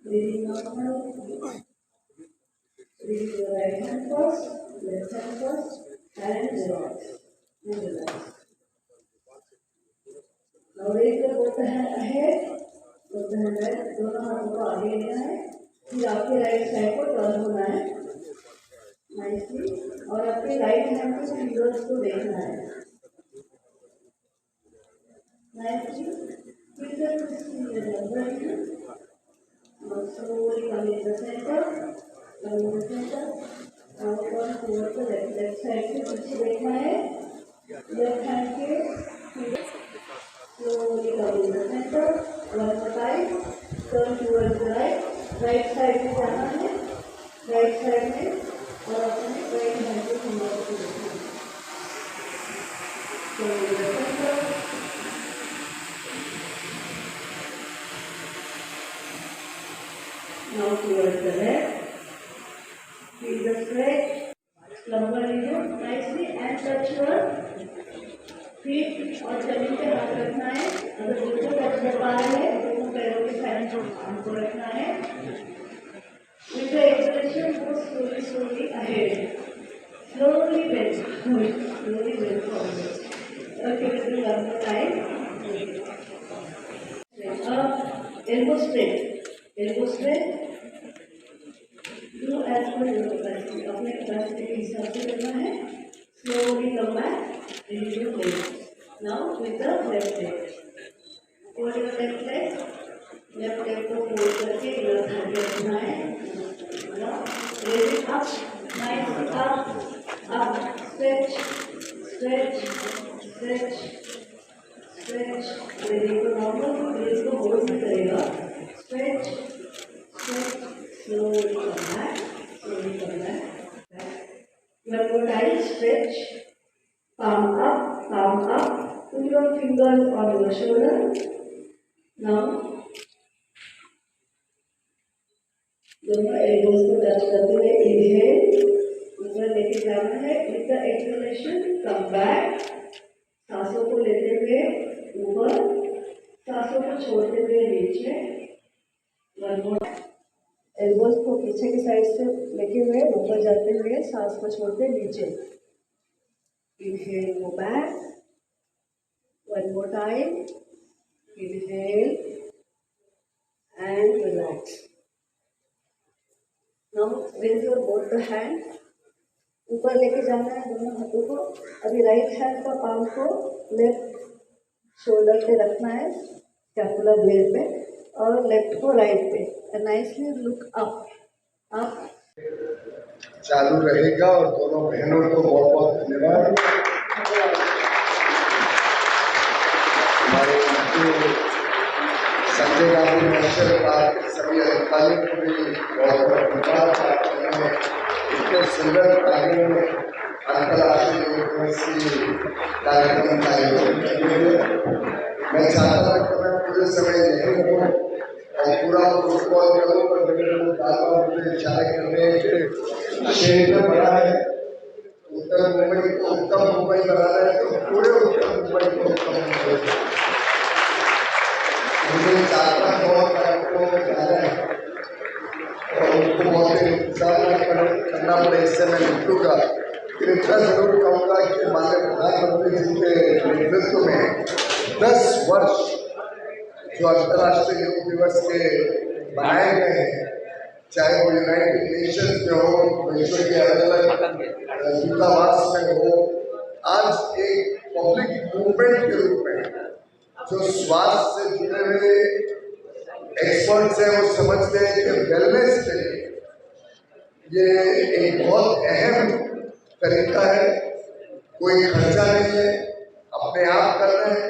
Breathing normal. Breathe your right hand first, left hand first, and relax. And relax. Now raise the both hand ahead, both hand right, दोनों हाथों को आगे लेना है, फिर आपके राइट साइड को टर्न होना है, नाइसली, और आपके राइट हैंड के फिंगर्स को देखना है, nicely, finger twisting the number here, slowly come in the center, now turn towards the left side से पीछे देखना है, left hand के fingers slowly come in the center, one more time, turn towards the right side में जाना है, right side में, और अपने right hand के fingers को देखना है, slowly in the center, now towards the left, feel the stretch, lumbar region nicely and touch your feet और जमीन पे हाथ रखना है, अगर बिल्कुल टच कर पा रहे हैं दोनों पैरों के साइड हमको रखना है, with the exhalation go slowly ahead, slowly bend forward, okay, this is one more time, elbow straight, do as per your capacity, अपने capacity के हिसाब से करना है, slowly come back into your place. Now with the left leg, hold your left leg को fold करके left hand रखना है, now raise it up, nice up, stretch, breathing को normal, breath को hold भी करेगा, stretch, slowly come back, one more time, stretch, palm up, put your fingers on your shoulder, now, दोनों elbows को touch करते हुए inhale, ऊपर लेके जाना है, with the exhalation, come back, सांसों को लेते हुए ऊपर, सांसों को छोड़ते हुए नीचे, one more, elbows को पीछे की साइड से लेके हुए ऊपर जाते हुए सांस को छोड़ते नीचे, inhale, go back, one more time, inhale and relax. Now raise your both the hand, ऊपर लेके जाना है दोनों हाथों को, अभी राइट हैंड का पाम को लेफ्ट शोल्डर पे रखना है, स्कैपुलर ब्लेड पे, और लेफ्ट को राइट पे, and nicely look up. चालू रहेगा और दोनों बहनों को बहुत बहुत धन्यवाद। हमारे संजय गांधी नेशनल पार्क के सभी अधिकारियों को भी बहुत बहुत धन्यवाद। इतने सुंदर कार्यक्रम में अंतर्राष्ट्रीय योग दिवस कार्यक्रम का आयोजन करने में मैं चाहता था कि मैं पूरे समय नहीं हूँ और पूरा प्रोटोकॉल करूँ, पर मेरे बार मुझे इशारा करने के शहर में बड़ा है, उत्तर मुंबई को उत्तम मुंबई बनाना है तो पूरे उत्तर मुंबई को उत्तम मुंबई, मुझे चाहता बहुत कार्यक्रमों में जाना है और उनको बहुत इंतजार करना पड़े, इससे मैं निपटूंगा। इतना जरूर कहूँगा कि माननीय प्रधानमंत्री जी के नेतृत्व में 10 वर्ष जो अंतर्राष्ट्रीय योग दिवस के बनाए गए हैं, चाहे वो यूनाइटेड नेशंस में हो, विश्व के अलग अलग दूतावास में हो, आज एक पब्लिक मूवमेंट के रूप में जो स्वास्थ्य से जुड़े हुए एक्सपर्ट्स हैं वो समझते हैं कि वेलनेस के लिए ये एक बहुत अहम तरीका है, कोई खर्चा नहीं है, अपने आप करना है,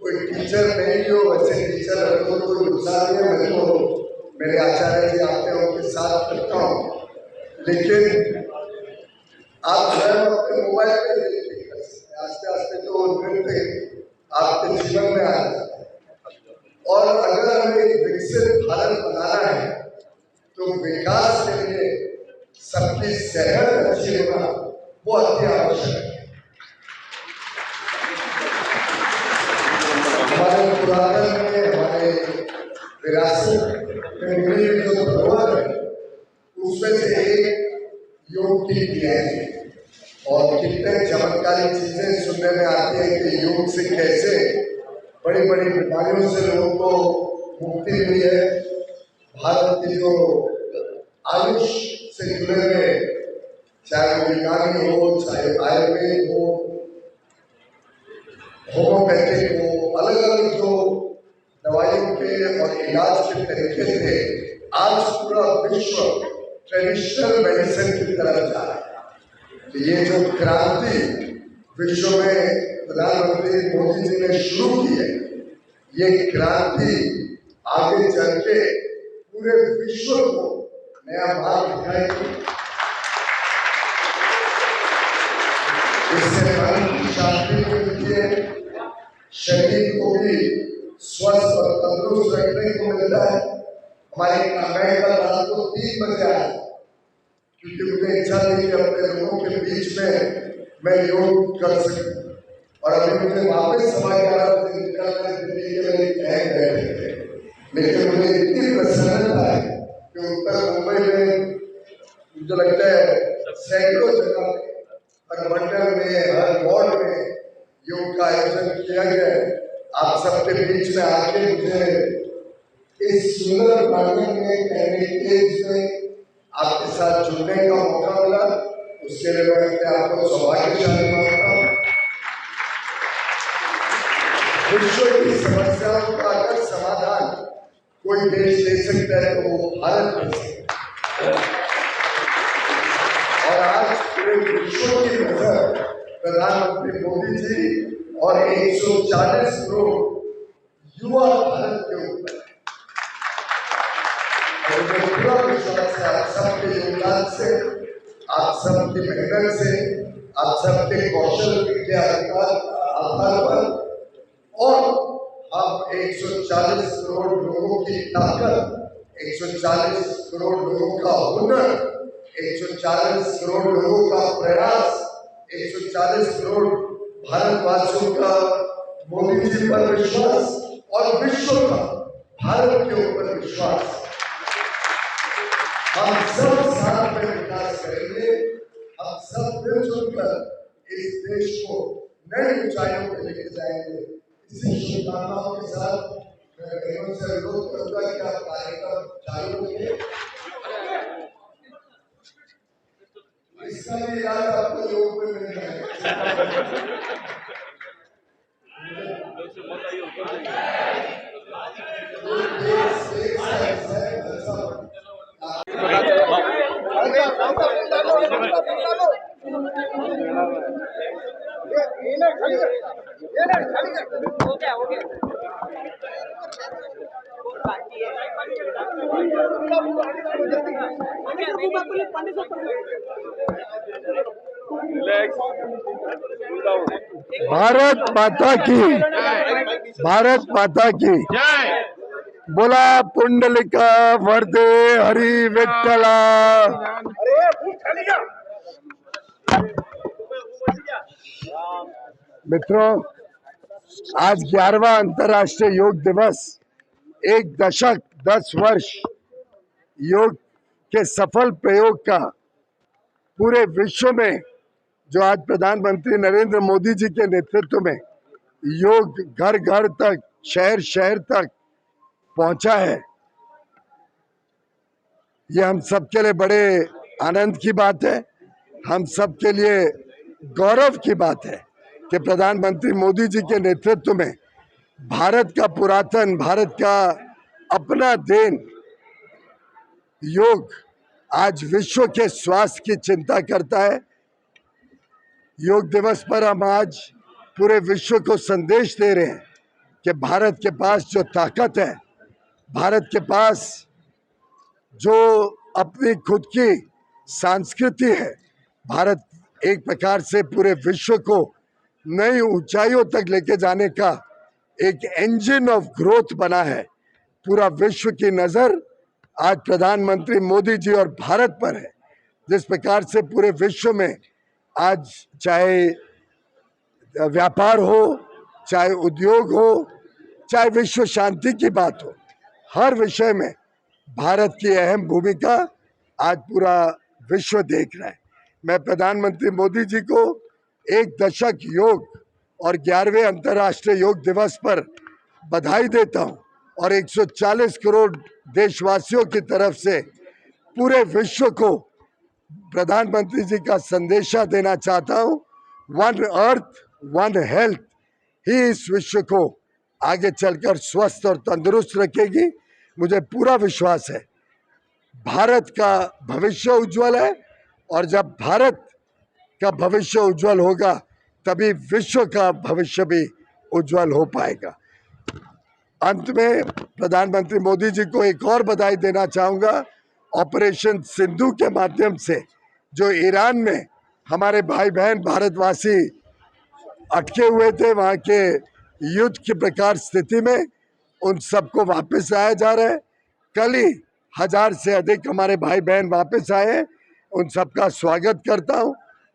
कोई टीचर नहीं हो, वैसे टीचर अगर कोई नुकसान नहीं है, मैं तो मेरे आचार्य जी आते हैं उनके साथ करता हूँ, लेकिन आप जो है अपने मोबाइल पे देखिए, आस्ते आस्ते तो नृत्य आपके जीवन में आ जाता है। और अगर हमें एक विकसित भारत बनाना है तो विकास के लिए सबकी सेहत अच्छी होना वो अति आवश्यक है। हमारे पुरातन में, हमारे विरासत में किए हैं और कितने चमत्कारी चीजें सुनने में आती है कि योग से कैसे बड़ी बड़ी बीमारियों से लोगों को मुक्ति मिली है। भारत की जो आयुष से जुड़े हुए, चाहे वो विज्ञानी हो, चाहे आयुर्वेद हो, होम्योपैथिक हो, अलग अलग जो दवाइयों के और इलाज के तरीके थे, आज पूरा विश्व ट्रेडिशनल मेडिसिन की तरफ जा रहा है। तो ये जो क्रांति विश्व में प्रधानमंत्री मोदी जी ने शुरू की है, ये क्रांति आगे चल के पूरे विश्व को नया मार्ग दिखाएगी। इससे मन की शांति मिलती है, शरीर को भी स्वस्थ और तंदुरुस्त रखने को मिलता है। हमारी मैं कल रात को 3 बजे आया क्योंकि मुझे इच्छा थी कि अपने लोगों के बीच में मैं योग कर सकूं, और अभी मुझे वापस 11:15 बजे निकलना है दिल्ली के लिए कह गए थे। लेकिन मुझे इतनी प्रसन्नता है कि उत्तर मुंबई में मुझे लगता है सैकड़ों जगह, हर मंडल में, हर वार्ड में योग का आयोजन किया गया है। आप सबके बीच में आके मुझे इस सुंदर प्रांगण में, हेरिटेज में आपके साथ जुड़ने का मौका मिला, उसके लिए मैं अपने आपको सौभाग्यशाली मानता हूँ। विश्व की समस्याओं का अगर समाधान कोई देश दे सकता है तो वो भारत दे सकता है, और आज पूरे विश्व की नजर प्रधानमंत्री मोदी जी और 140 करोड़ युवा भारत के ऊपर है। और मुझे पूरा विश्वास है आप सबके योगदान से, आप सबकी मेहनत से, आप सबके कौशल के आधार पर, और हम 140 करोड़ लोगों की ताकत, 140 करोड़ लोगों का हुनर, 140 करोड़ लोगों का प्रयास, 140 करोड़ भारतवासियों का मोदी जी पर विश्वास और विश्व का भारत के ऊपर विश्वास, हम सब साथ में विकास करेंगे। हम सब मिलजुल कर इस देश को नई ऊंचाइयों पर लेके जाएंगे। इसी शुभकामनाओं के साथ मैं बहनों से अनुरोध करूंगा कि आप कार्यक्रम चालू रखिए। इसका भी इलाज आपको योग में मिल जाएगा। भारत माता की, भारत माता की बोला पुंडलिका वरदे हरि विठ्ठला। मित्रों, आज 11वां अंतर्राष्ट्रीय योग दिवस, एक दशक 10 वर्ष योग के सफल प्रयोग का पूरे विश्व में, जो आज प्रधानमंत्री नरेंद्र मोदी जी के नेतृत्व में योग घर घर तक, शहर शहर तक पहुंचा है, ये हम सबके लिए बड़े आनंद की बात है। हम सबके लिए गौरव की बात है कि प्रधानमंत्री मोदी जी के नेतृत्व में भारत का पुरातन, भारत का अपना देन योग आज विश्व के स्वास्थ्य की चिंता करता है। योग दिवस पर हम आज पूरे विश्व को संदेश दे रहे हैं कि भारत के पास जो ताकत है, भारत के पास जो अपनी खुद की संस्कृति है, भारत एक प्रकार से पूरे विश्व को नई ऊंचाइयों तक लेके जाने का एक इंजन ऑफ ग्रोथ बना है। पूरा विश्व की नज़र आज प्रधानमंत्री मोदी जी और भारत पर है। जिस प्रकार से पूरे विश्व में आज चाहे व्यापार हो, चाहे उद्योग हो, चाहे विश्व शांति की बात हो, हर विषय में भारत की अहम भूमिका आज पूरा विश्व देख रहा है। मैं प्रधानमंत्री मोदी जी को एक दशक योग और 11वें अंतर्राष्ट्रीय योग दिवस पर बधाई देता हूं और 140 करोड़ देशवासियों की तरफ से पूरे विश्व को प्रधानमंत्री जी का संदेशा देना चाहता हूं। वन अर्थ वन हेल्थ ही इस विश्व को आगे चलकर स्वस्थ और तंदुरुस्त रखेगी। मुझे पूरा विश्वास है भारत का भविष्य उज्जवल है और जब भारत का भविष्य उज्जवल होगा तभी विश्व का भविष्य भी उज्जवल हो पाएगा। अंत में प्रधानमंत्री मोदी जी को एक और बधाई देना चाहूँगा। ऑपरेशन सिंधु के माध्यम से जो ईरान में हमारे भाई बहन भारतवासी अटके हुए थे, वहाँ के युद्ध की प्रकार स्थिति में उन सबको वापस लाया जा रहा है। कल ही 1000 से अधिक हमारे भाई बहन वापस आए हैं, उन सबका स्वागत करता हूं।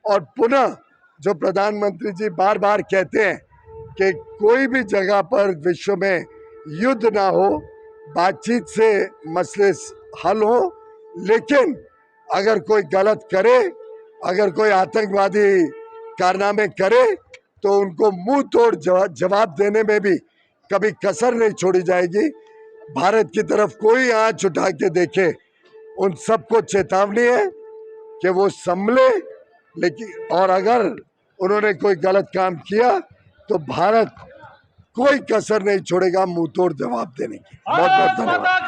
और पुनः जो प्रधानमंत्री जी बार बार कहते हैं कि कोई भी जगह पर विश्व में युद्ध ना हो, बातचीत से मसले हल हो, लेकिन अगर कोई गलत करे, अगर कोई आतंकवादी कारनामे करे तो उनको मुंह तोड़ जवाब देने में भी कभी कसर नहीं छोड़ी जाएगी। भारत की तरफ कोई आंच उठा के देखे, उन सबको चेतावनी है कि वो संभले, लेकिन और अगर उन्होंने कोई गलत काम किया तो भारत कोई कसर नहीं छोड़ेगा मुंह तोड़ जवाब देने की। बहुत बहुत धन्यवाद।